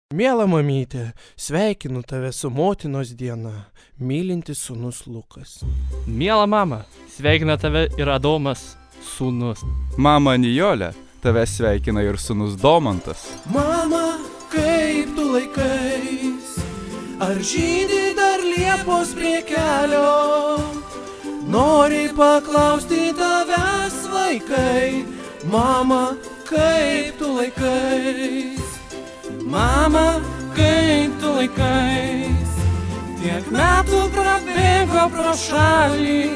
Miela mamytė, sveikinu tave su motinos diena, mylintis sūnus Lukas. Miela mama, sveikina tave ir Adomas, sūnus. Mama Nijolė, tave sveikina ir sūnus Domantas. Mama, kaip tu laikais, ar žydi dar liepos prie kelio? Nori paklausti tavęs vaikai, mama, kaip tu laikais. Mama, kaip tu laikais, tiek metų prabėgo pro šalį,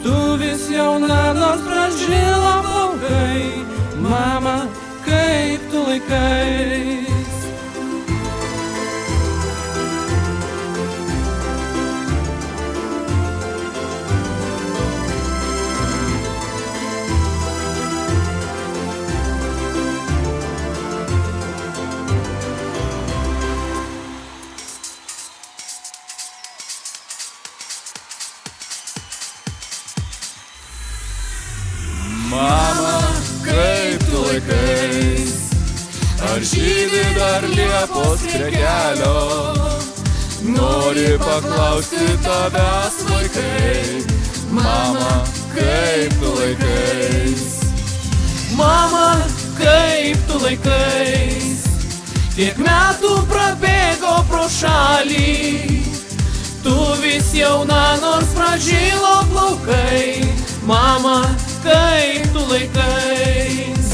tu vis jauna, nors pražilo plaukai. Mama, kaip tu laikais. Mama, kaip tu laikais, ar žydi dar liepos prie kelio? Nori paklausti tavęs vaikai, mama, kaip tu laikais. Mama, kaip tu laikais, tiek metų prabėgo pro šalį, tu vis jauna, nors pražilo plaukai. Mama, kaip tu laikais.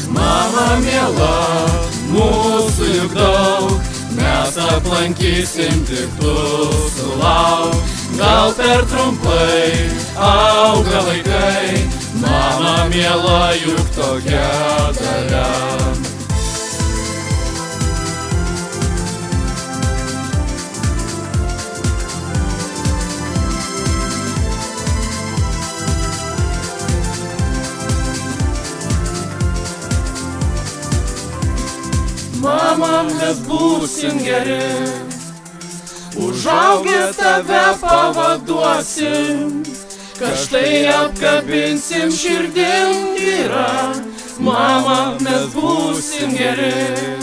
Mama miela, mūsų juk daug, mes aplankysim, tik tu sulauk. Gal per trumpai auga vaikai, mama miela, juk tokia dalia. Mama, mes būsim geri, užaugę tave pavaduosim, karštai apkabinsim širdim tyra. Mama, mes būsim geri.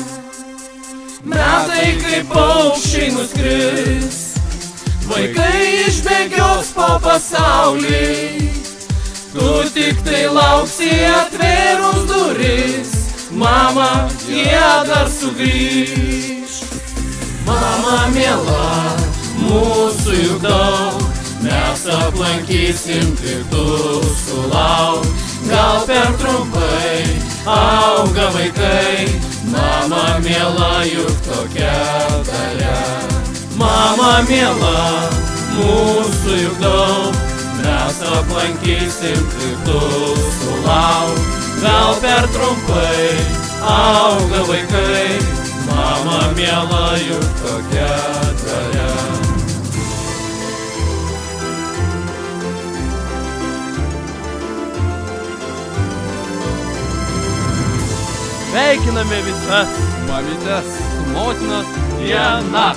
Metai kaip paukščiai nuskris, vaikai išbėgios po pasaulį, tu tik tai lauksi atvėrus duris. Mama, jie dar sugrįš. Mama miela, mūsų juk daug, mes aplankysim, tik tu sulauk. Gal per trumpai auga vaikai, mama miela, juk tokia dalia. Mama miela, mūsų juk daug, mes aplankysim, tik tu sulauk. Gal per trumpai auga vaikai, mama miela, juk tokia dalia. Sveikiname visas Mamytes, motinos diena.